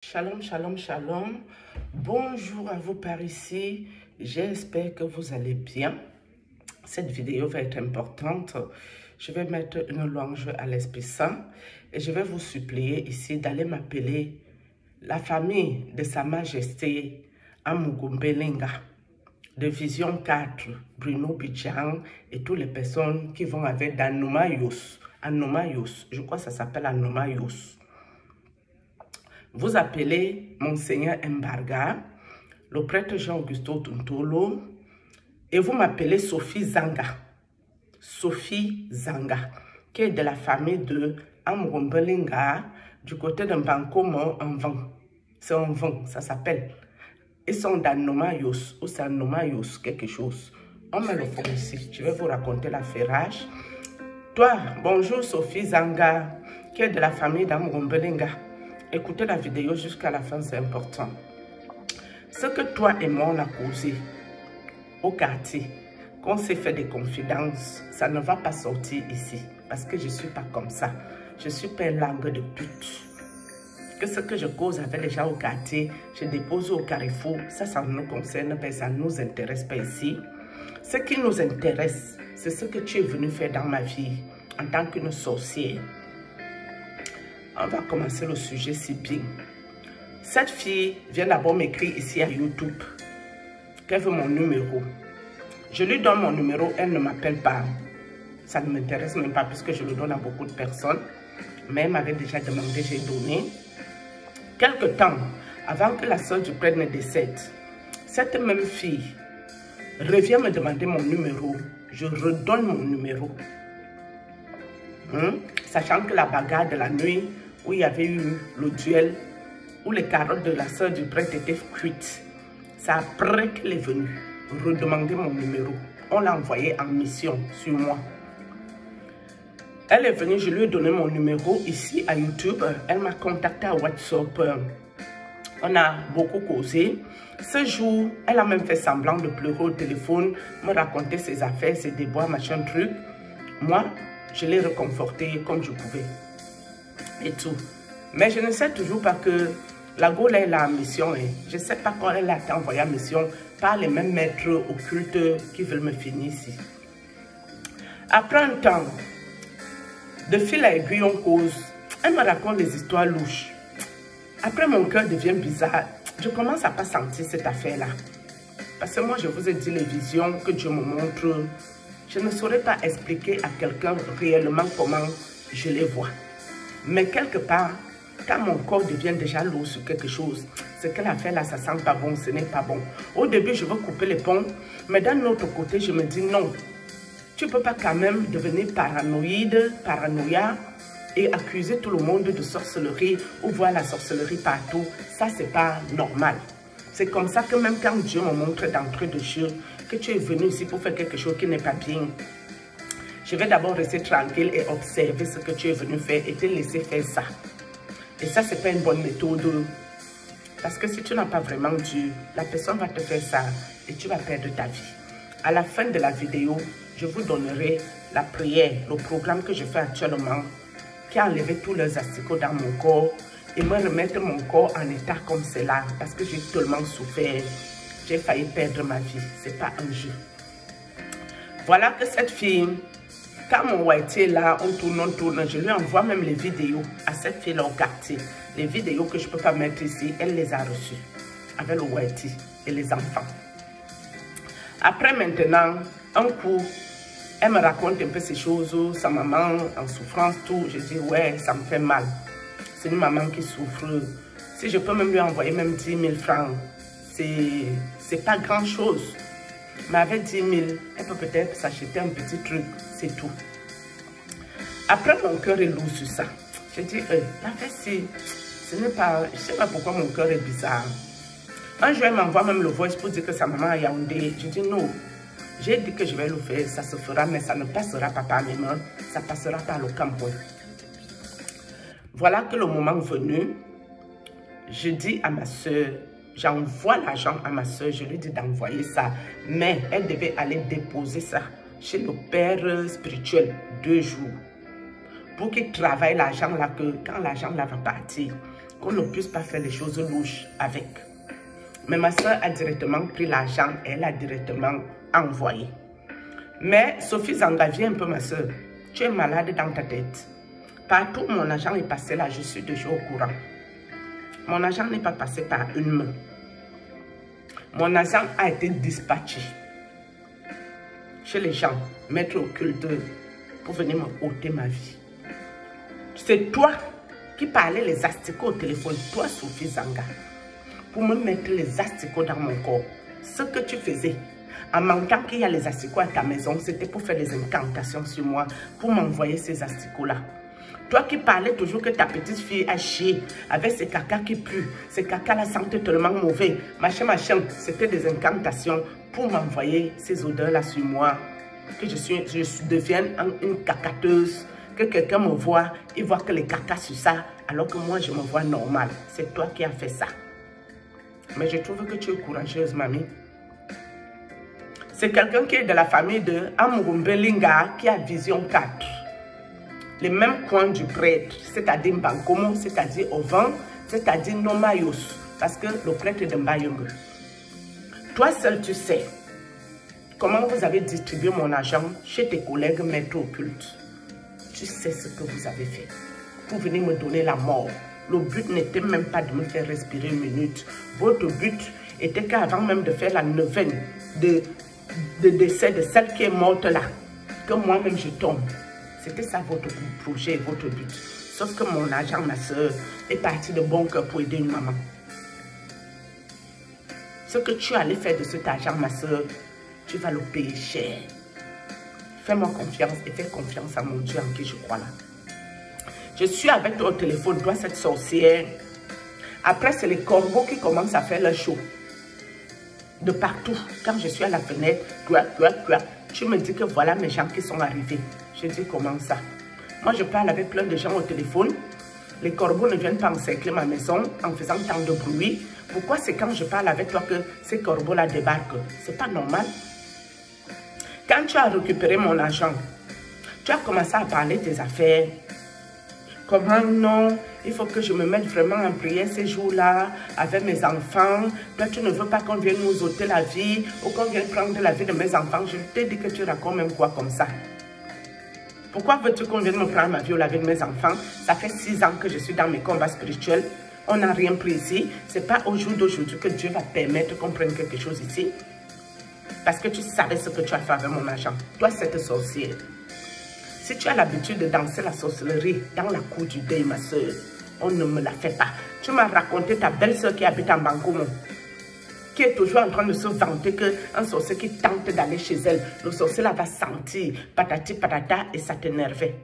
Shalom, shalom, shalom. Bonjour à vous par ici. J'espère que vous allez bien. Cette vidéo va être importante. Je vais mettre une louange à l'Esprit Saint et je vais vous supplier ici d'aller m'appeler la famille de Sa Majesté Amugumbelinga de Vision 4, Bruno Bidjan et toutes les personnes qui vont avec Anomayos. Anomayos, je crois que ça s'appelle Anomayos. Vous appelez Monseigneur Mbarga, le prêtre Jean-Augusto Tuntolo, et vous m'appelez Sophie Zanga. Sophie Zanga, qui est de la famille de Amugumbelinga, du côté de Bankomo en vent. C'est un vent, ça s'appelle. Ils sont d'Anomayos, ou c'est Anomayos, quelque chose. On met le fond ici. Je vais vous raconter l'affairage. Toi, bonjour Sophie Zanga, qui est de la famille d'Amugumbelinga. Écoutez la vidéo jusqu'à la fin, c'est important. Ce que toi et moi on a causé au quartier, qu'on s'est fait des confidences, ça ne va pas sortir ici. Parce que je ne suis pas comme ça. Je ne suis pas une langue de pute. Que ce que je cause avec les gens au quartier, je dépose au carrefour, ça ne nous concerne pas, ça ne nous intéresse pas ici. Ce qui nous intéresse, c'est ce que tu es venu faire dans ma vie en tant qu'une sorcière. On va commencer le sujet si bien. Cette fille vient d'abord m'écrire ici à YouTube qu'elle veut mon numéro. Je lui donne mon numéro, elle ne m'appelle pas. Ça ne m'intéresse même pas puisque je le donne à beaucoup de personnes. Mais elle m'avait déjà demandé, j'ai donné. Quelque temps avant que la soeur du prêtre ne décède, cette même fille revient me demander mon numéro. Je redonne mon numéro. Sachant que la bagarre de la nuit où il y avait eu le duel, où les carottes de la soeur du prêtre étaient cuites, c'est après qu'elle est venue redemander mon numéro. On l'a envoyé en mission sur moi. Elle est venue, je lui ai donné mon numéro ici à YouTube. Elle m'a contacté à WhatsApp. On a beaucoup causé. Ce jour, elle a même fait semblant de pleurer au téléphone, me raconter ses affaires, ses déboires, machin truc. Moi, je l'ai réconfortée comme je pouvais. Et tout. Mais je ne sais toujours pas que la Gaule est là en mission. Je ne sais pas quand elle a été envoyée en mission par les mêmes maîtres occultes qui veulent me finir ici. Après un temps, de fil à aiguille, on cause. Elle me raconte des histoires louches. Après, mon cœur devient bizarre. Je commence à ne pas sentir cette affaire-là. Parce que moi, je vous ai dit les visions que Dieu me montre. Je ne saurais pas expliquer à quelqu'un réellement comment je les vois. Mais quelque part, quand mon corps devient déjà lourd sur quelque chose, ce qu'elle a fait là, ça sent pas bon, ce n'est pas bon. Au début, je veux couper les ponts, mais d'un autre côté, je me dis non. Tu ne peux pas quand même devenir paranoïa et accuser tout le monde de sorcellerie ou voir la sorcellerie partout. Ça, c'est pas normal. C'est comme ça que même quand Dieu me montre d'entrée de jeu que tu es venu ici pour faire quelque chose qui n'est pas bien, je vais d'abord rester tranquille et observer ce que tu es venu faire et te laisser faire ça. Et ça, ce n'est pas une bonne méthode. Parce que si tu n'as pas vraiment Dieu, la personne va te faire ça et tu vas perdre ta vie. À la fin de la vidéo, je vous donnerai la prière, le programme que je fais actuellement, qui a enlevé tous les asticots dans mon corps et me remettre mon corps en état comme c'est là. Parce que j'ai tellement souffert, j'ai failli perdre ma vie. Ce n'est pas un jeu. Voilà que cette fille, quand mon whitey est là, on tourne, je lui envoie même les vidéos à cette fille-là au quartier. Les vidéos que je ne peux pas mettre ici, elle les a reçues avec le whitey et les enfants. Après maintenant, un coup, elle me raconte un peu ces choses, sa maman en souffrance, tout. Je dis, ouais, ça me fait mal. C'est une maman qui souffre. Si je peux même lui envoyer même 10 000 francs, c'est pas grand-chose. Mais avec 10 000, elle peut peut-être s'acheter un petit truc, c'est tout. Après, mon cœur est lourd sur ça. Je dis, la fête, ce n'est pas... Je ne sais pas pourquoi mon cœur est bizarre. Un jour, elle m'envoie même le voice pour dire que sa maman a Yaoundé. Je dis, non. J'ai dit que je vais le faire, ça se fera, mais ça ne passera pas par mes mains. Ça passera par le Cameroun. Voilà que le moment venu, je dis à ma soeur, j'envoie l'argent à ma soeur, je lui dis d'envoyer ça. Mais elle devait aller déposer ça chez le père spirituel 2 jours. Pour qu'il travaille l'argent là, que quand l'argent là va partir, qu'on ne puisse pas faire les choses louches avec. Mais ma soeur a directement pris l'argent et elle a directement envoyé. Mais Sophie Zanga, viens un peu ma soeur. Tu es malade dans ta tête. Partout où mon argent est passé là, je suis déjà au courant. Mon argent n'est pas passé par une main. Mon argent a été dispatché chez les gens, maîtres occulteurs, pour venir me ôter ma vie. C'est toi qui parlais les asticots au téléphone, toi Sophie Zanga, pour me mettre les asticots dans mon corps. Ce que tu faisais, en mentant qu'il y a les asticots à ta maison, c'était pour faire des incantations sur moi, pour m'envoyer ces asticots-là. Toi qui parlais toujours que ta petite fille a chié avec ces caca qui puent, ces caca-là sentent tellement mauvais, machin, c'était des incantations pour m'envoyer ces odeurs-là sur moi, que je devienne une cacateuse, que quelqu'un me voit, il voit que les caca sur ça, alors que moi je me vois normal. C'est toi qui as fait ça. Mais je trouve que tu es courageuse, mamie. C'est quelqu'un qui est de la famille de Amurumbelinga qui a vision 4. Les mêmes coins du prêtre, c'est-à-dire Mbankomo, c'est-à-dire Ovan, c'est-à-dire Nomayos, parce que le prêtre est de Mbayungu. Toi seul, tu sais comment vous avez distribué mon argent chez tes collègues maîtres occultes. Tu sais ce que vous avez fait pour venir me donner la mort. Le but n'était même pas de me faire respirer une minute. Votre but était qu'avant même de faire la neuvaine de décès de celle qui est morte là, que moi-même je tombe. C'était ça votre projet, votre but. Sauf que mon argent, ma soeur, est parti de bon cœur pour aider une maman. Ce que tu allais faire de cet argent, ma soeur, tu vas le payer cher. Fais-moi confiance et fais confiance à mon Dieu en qui je crois là. Je suis avec toi au téléphone, toi cette sorcière. Après, c'est les corbeaux qui commencent à faire leur show. De partout, quand je suis à la fenêtre, tu me dis que voilà mes gens qui sont arrivés. Je dis comment ça? Moi, je parle avec plein de gens au téléphone. Les corbeaux ne viennent pas encercler ma maison en faisant tant de bruit. Pourquoi c'est quand je parle avec toi que ces corbeaux-là débarquent? C'est pas normal. Quand tu as récupéré mon argent, tu as commencé à parler de tes affaires. Comment non? Il faut que je me mette vraiment en prière ces jours-là avec mes enfants. Toi, tu ne veux pas qu'on vienne nous ôter la vie ou qu'on vienne prendre la vie de mes enfants. Je t'ai dit que tu racontes même quoi comme ça. Pourquoi veux-tu qu'on vienne me prendre ma vie ou la vie de mes enfants? Ça fait 6 ans que je suis dans mes combats spirituels. On n'a rien pris ici. Ce n'est pas au jour d'aujourd'hui que Dieu va permettre qu'on prenne quelque chose ici. Parce que tu savais ce que tu as fait avec mon argent. Toi, cette sorcière. Si tu as l'habitude de danser la sorcellerie dans la cour du deuil, ma soeur, on ne me la fait pas. Tu m'as raconté ta belle-soeur qui habite en Bangomo, qui est toujours en train de se vanter qu'un sorcier qui tente d'aller chez elle, le sorcier là va sentir patati patata et ça t'énervait.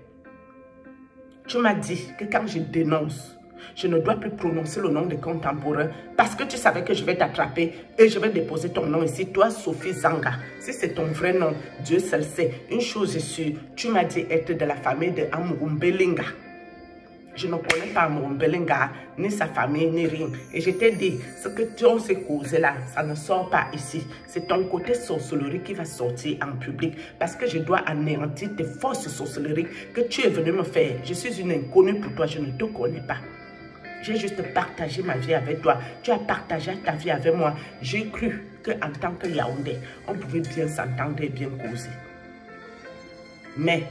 Tu m'as dit que quand je dénonce, je ne dois plus prononcer le nom des contemporains parce que tu savais que je vais t'attraper et je vais déposer ton nom ici. Toi, Sophie Zanga, si c'est ton vrai nom, Dieu seul sait. Une chose est sûre, tu m'as dit être de la famille de Amurumbelinga. Je ne connais pas Amurumbelinga, ni sa famille, ni rien. Et je t'ai dit, ce que tu as causé là, ça ne sort pas ici. C'est ton côté sorcellerie qui va sortir en public parce que je dois anéantir tes fausses sorcelleries que tu es venu me faire. Je suis une inconnue pour toi, je ne te connais pas. J'ai juste partagé ma vie avec toi. Tu as partagé ta vie avec moi. J'ai cru qu'en tant que Yaoundé, on pouvait bien s'entendre et bien causer. Mais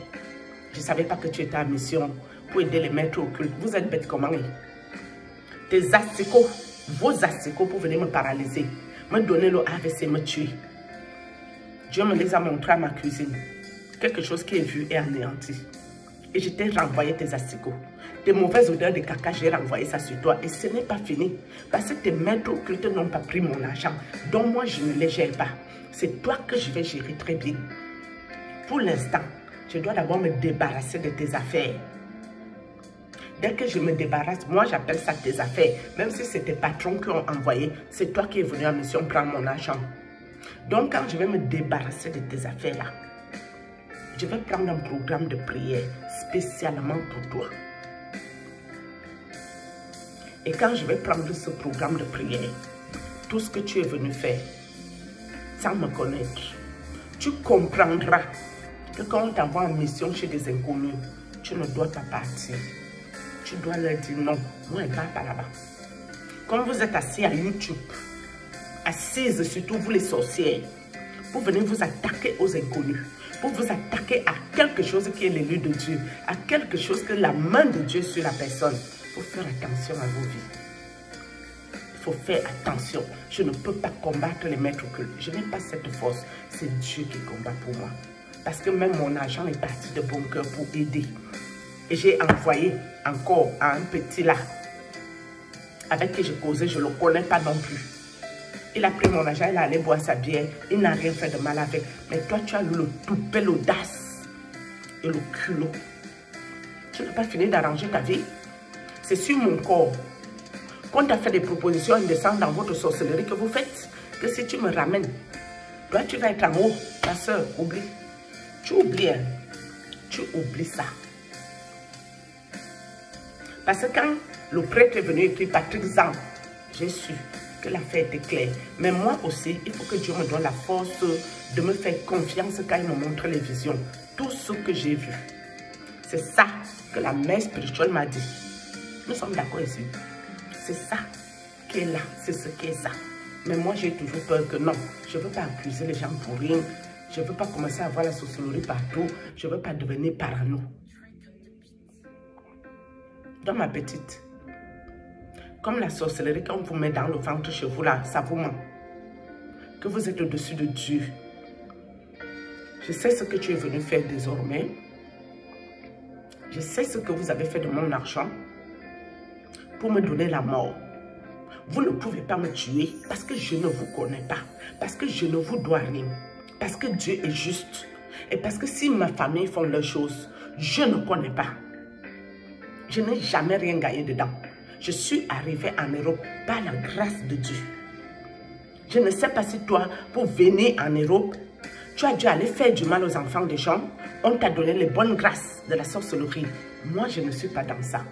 je ne savais pas que tu étais en mission pour aider les maîtres occultes. Vous êtes bêtes comment? Tes asticots, vos asticots pour venir me paralyser, me donner le AVC, me tuer. Dieu me les a montrés à ma cuisine. Quelque chose qui est vu et anéanti. Et je t'ai renvoyé tes asticots. Tes mauvaises odeurs de caca, j'ai renvoyé ça sur toi. Et ce n'est pas fini. Parce que tes maîtres occultes n'ont pas pris mon argent. Donc moi, je ne les gère pas. C'est toi que je vais gérer très bien. Pour l'instant, je dois d'abord me débarrasser de tes affaires. Dès que je me débarrasse, moi j'appelle ça tes affaires. Même si c'est tes patrons qui ont envoyé, c'est toi qui es venu en mission prendre mon argent. Donc quand je vais me débarrasser de tes affaires là, je vais prendre un programme de prière spécialement pour toi. Et quand je vais prendre ce programme de prière, tout ce que tu es venu faire, sans me connaître, tu comprendras que quand on t'envoie en mission chez des inconnus, tu ne dois pas partir. tu dois leur dire non. Moi, elle ne part pas là-bas. Comme vous êtes assis à YouTube, assises, surtout vous les sorcières, pour venir vous attaquer aux inconnus, pour vous attaquer à quelque chose qui est l'élu de Dieu, à quelque chose que la main de Dieu sur la personne. Il faut faire attention à vos vies. Il faut faire attention. Je ne peux pas combattre les maîtres occultes. Je n'ai pas cette force. C'est Dieu qui combat pour moi. Parce que même mon argent est parti de bon cœur pour aider. Et j'ai envoyé encore à un petit là, avec qui je causais, je ne le connais pas non plus. Il a pris mon argent, il est allé boire sa bière, il n'a rien fait de mal avec. Mais toi, tu as eu le toupet, l'audace et le culot. Tu n'as pas fini d'arranger ta vie. C'est sur mon corps. Quand tu as fait des propositions indécentes dans votre sorcellerie que vous faites, que si tu me ramènes, toi, tu vas être en haut. Ma soeur, oublie. Tu oublies, hein? Tu oublies ça. Parce que quand le prêtre est venu écrire Patrick Zang, j'ai su que l'affaire était claire. Mais moi aussi, il faut que Dieu me donne la force de me faire confiance quand il me montre les visions. Tout ce que j'ai vu. C'est ça que la mère spirituelle m'a dit. Nous sommes d'accord ici. C'est ça qui est là. C'est ce qui est ça. Mais moi, j'ai toujours peur que non. Je ne veux pas accuser les gens pour rien. Je ne veux pas commencer à voir la sorcellerie partout. Je ne veux pas devenir parano. Donc, ma petite, comme la sorcellerie, quand on vous met dans le ventre chez vous, là, ça vous ment. Que vous êtes au-dessus de Dieu. Je sais ce que tu es venu faire désormais. Je sais ce que vous avez fait de mon argent pour me donner la mort. Vous ne pouvez pas me tuer parce que je ne vous connais pas. Parce que je ne vous dois rien. Parce que Dieu est juste. Et parce que si ma famille font leurs choses, je ne connais pas. Je n'ai jamais rien gagné dedans. Je suis arrivée en Europe par la grâce de Dieu. Je ne sais pas si toi, pour venir en Europe, tu as dû aller faire du mal aux enfants des gens. On t'a donné les bonnes grâces de la sorcellerie. Moi, je ne suis pas dans ça.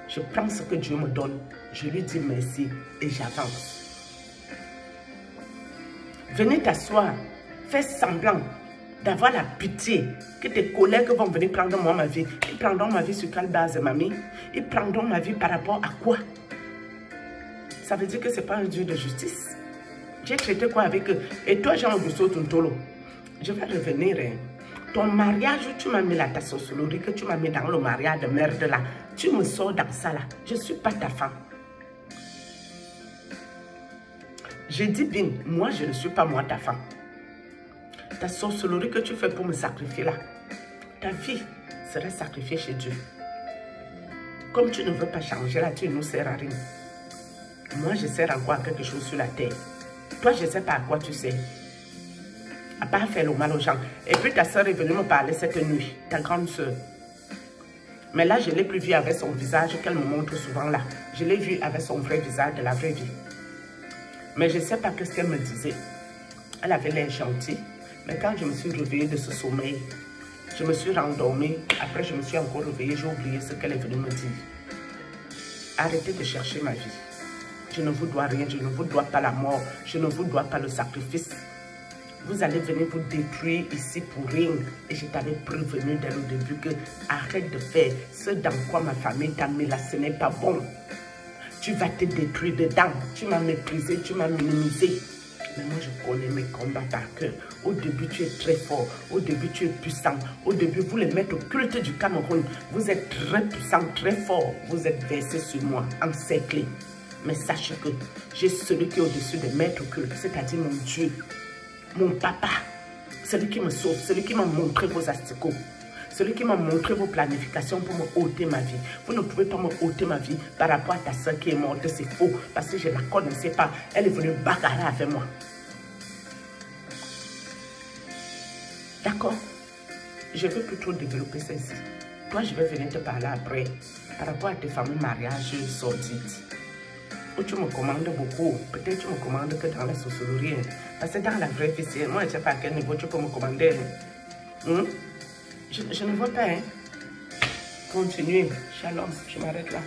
Je prends ce que Dieu me donne. Je lui dis merci et j'avance. Venez t'asseoir. Fais semblant d'avoir la pitié que tes collègues vont venir prendre moi ma vie. Ils prendront ma vie sur quelle base, mamie? Ils prendront ma vie par rapport à quoi? Ça veut dire que ce n'est pas un Dieu de justice. J'ai traité quoi avec eux? Et toi, Jean Augusto Tuntolo, je vais revenir. Hein. Ton mariage où tu m'as mis là, ta sorcellerie, que tu m'as mis dans le mariage de merde là, tu me sors dans ça là. Je ne suis pas ta femme. Je dis bien, moi, je ne suis pas moi ta femme. Ta sorcellerie que tu fais pour me sacrifier là, ta vie serait sacrifiée chez Dieu. Comme tu ne veux pas changer là, tu ne nous sers à rien. Moi, je sers encore à quelque chose sur la terre. Toi, je ne sais pas à quoi tu sers. À part faire le mal aux gens. Et puis ta soeur est venue me parler cette nuit, ta grande soeur. Mais là, je ne l'ai plus vue avec son visage qu'elle me montre souvent là. Je l'ai vue avec son vrai visage de la vraie vie. Mais je ne sais pas ce qu'elle me disait. Elle avait l'air gentille. Mais quand je me suis réveillée de ce sommeil, je me suis rendormie. Après, je me suis encore réveillée. J'ai oublié ce qu'elle est venue me dire. Arrêtez de chercher ma vie. Je ne vous dois rien. Je ne vous dois pas la mort. Je ne vous dois pas le sacrifice. Vous allez venir vous détruire ici pour rien. Et je t'avais prévenu dès le début que arrête de faire ce dans quoi ma famille t'a mis là. Ce n'est pas bon. Tu vas te détruire dedans. Tu m'as méprisé. Tu m'as minimisé. Mais moi, je connais mes combats par cœur. Au début, tu es très fort. Au début, tu es puissant. Au début, vous les mettez au culte du Cameroun. Vous êtes très puissant, très fort. Vous êtes versé sur moi, encerclé. Mais sachez que j'ai celui qui est au-dessus des maîtres occultes, c'est-à-dire mon Dieu, mon papa, celui qui me sauve, celui qui m'a montré vos asticots, celui qui m'a montré vos planifications pour me ôter ma vie. Vous ne pouvez pas me ôter ma vie par rapport à ta soeur qui est morte. C'est faux parce que je ne la connaissais pas. Elle est venue bagarrer avec moi. D'accord? Je ne veux plus trop développer ça ici. Toi, je vais venir te parler après par rapport à tes fameux mariages sordides. Où tu me commandes beaucoup. Peut-être tu me commandes que dans la sorcellerie. Parce que dans la vraie vie, moi, je ne sais pas à quel niveau tu peux me commander. Je ne vois pas. Continuez. Shalom. Je m'arrête là.